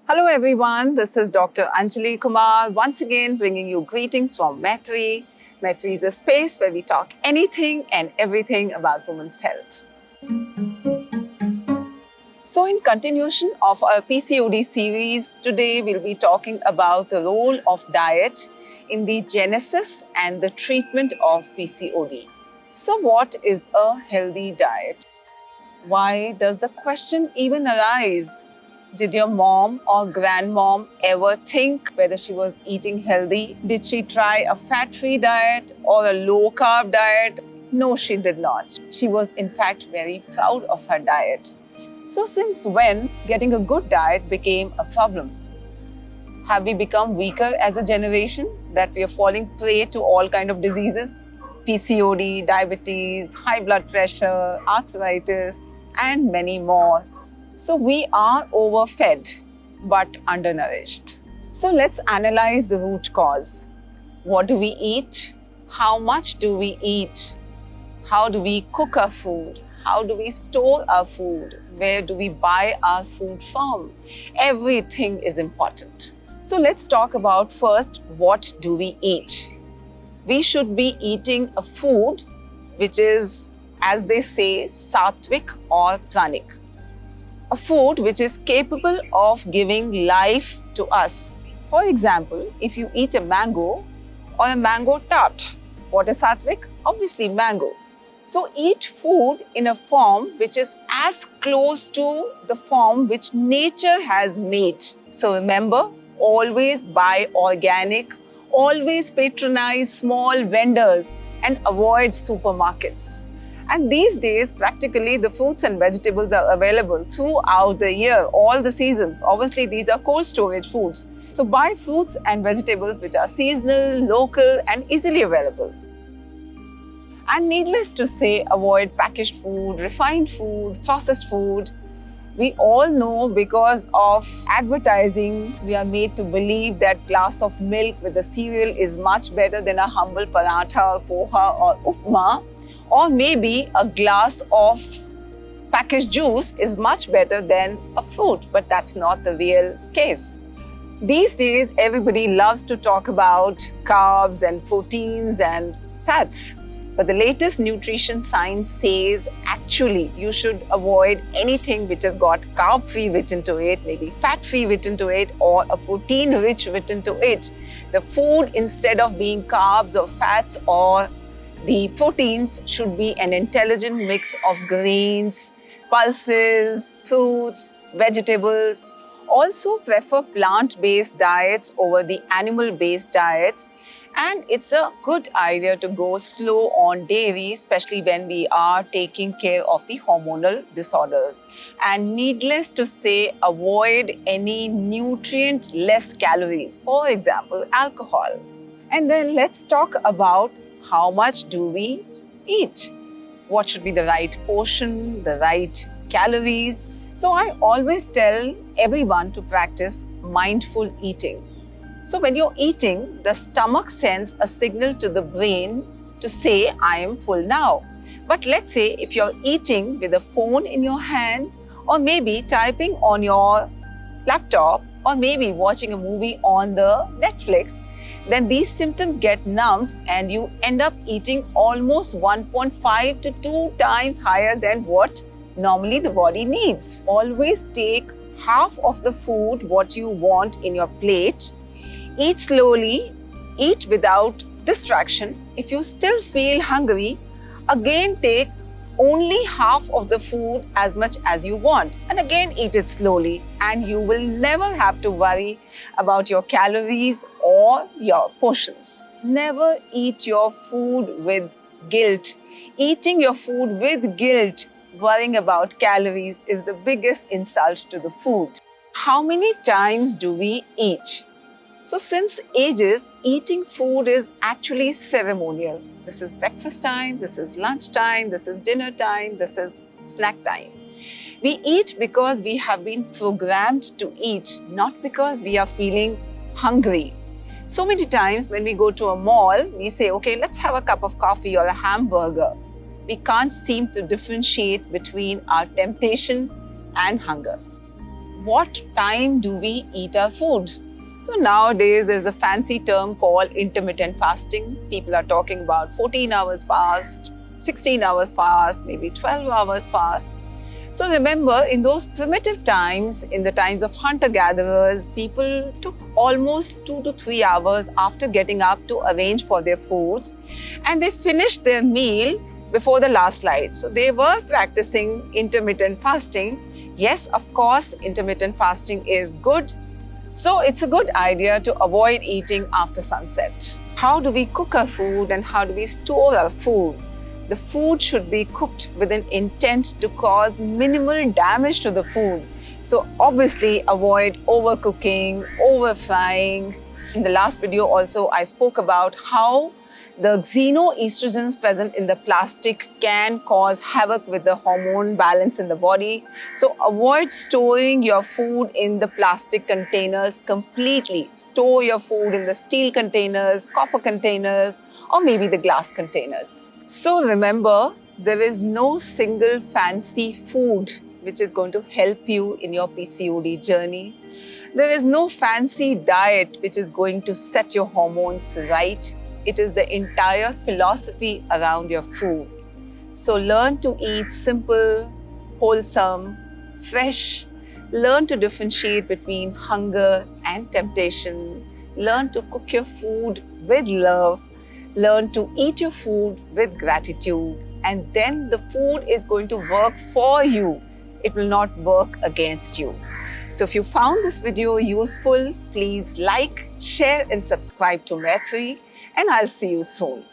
Hello everyone, this is Dr. Anjali Kumar once again bringing you greetings from Maitri. Maitri is a space where we talk anything and everything about women's health. So in continuation of our PCOD series, today we'll be talking about the role of diet in the genesis and the treatment of PCOD. So what is a healthy diet? Why does the question even arise? Did your mom or grandmom ever think whether she was eating healthy? Did she try a fat-free diet or a low-carb diet? No, she did not. She was in fact very proud of her diet. So since when getting a good diet became a problem? Have we become weaker as a generation that we are falling prey to all kinds of diseases? PCOD, diabetes, high blood pressure, arthritis, and many more. So we are overfed but undernourished. So let's analyze the root cause. What do we eat? How much do we eat? How do we cook our food? How do we store our food? Where do we buy our food from? Everything is important. So let's talk about first, what do we eat? We should be eating a food which is, as they say, sattvic or pranic. A food which is capable of giving life to us. For example, if you eat a mango or a mango tart, what is sattvic? Obviously mango. So eat food in a form which is as close to the form which nature has made. So remember, always buy organic, always patronize small vendors and avoid supermarkets. And these days, practically the fruits and vegetables are available throughout the year, all the seasons. Obviously, these are cold storage foods. So buy fruits and vegetables which are seasonal, local and easily available. And needless to say, avoid packaged food, refined food, processed food. We all know because of advertising, we are made to believe that glass of milk with a cereal is much better than a humble paratha or poha or upma. Or maybe a glass of packaged juice is much better than a fruit, but that's not the real case. These days, everybody loves to talk about carbs and proteins and fats. But the latest nutrition science says actually you should avoid anything which has got carb-free written to it, maybe fat-free written to it, or a protein-rich written to it. The food, instead of being carbs or fats or the proteins, should be an intelligent mix of grains, pulses, fruits, vegetables. Also prefer plant-based diets over the animal-based diets. And it's a good idea to go slow on dairy, especially when we are taking care of the hormonal disorders. And needless to say, avoid any nutrient-less calories, for example, alcohol. And then let's talk about how much do we eat? What should be the right portion, the right calories? So I always tell everyone to practice mindful eating. So when you're eating, the stomach sends a signal to the brain to say, I am full now. But let's say if you're eating with a phone in your hand, or maybe typing on your laptop, or maybe watching a movie on the Netflix, then these symptoms get numbed and you end up eating almost 1.5 to 2 times higher than what normally the body needs. Always take half of the food what you want in your plate. Eat slowly, eat without distraction. If you still feel hungry, again take only half of the food as much as you want. And again eat it slowly, and you will never have to worry about your calories or your portions. Never eat your food with guilt. Eating your food with guilt, worrying about calories, is the biggest insult to the food. How many times do we eat? So since ages, eating food is actually ceremonial. This is breakfast time, this is lunch time, this is dinner time, this is snack time. We eat because we have been programmed to eat, not because we are feeling hungry. So many times when we go to a mall, we say, okay, let's have a cup of coffee or a hamburger. We can't seem to differentiate between our temptation and hunger. what time do we eat our food? So nowadays there's a fancy term called intermittent fasting. People are talking about 14 hours fast, 16 hours fast, maybe 12 hours fast. So remember, in those primitive times, in the times of hunter-gatherers, people took almost 2 to 3 hours after getting up to arrange for their foods, and they finished their meal before the last light. So they were practicing intermittent fasting. Yes, of course, intermittent fasting is good. So it's a good idea to avoid eating after sunset. How do we cook our food and how do we store our food? The food should be cooked with an intent to cause minimal damage to the food. So obviously avoid overcooking, over-frying. In the last video also, I spoke about how the xenoestrogens present in the plastic can cause havoc with the hormone balance in the body. So avoid storing your food in the plastic containers completely. Store your food in the steel containers, copper containers, or maybe the glass containers. So remember, there is no single fancy food which is going to help you in your PCOD journey. There is no fancy diet which is going to set your hormones right. It is the entire philosophy around your food. So learn to eat simple, wholesome, fresh. Learn to differentiate between hunger and temptation. Learn to cook your food with love. Learn to eat your food with gratitude. And then the food is going to work for you. It will not work against you. So if you found this video useful, please like, share and subscribe to Maitri, and I'll see you soon.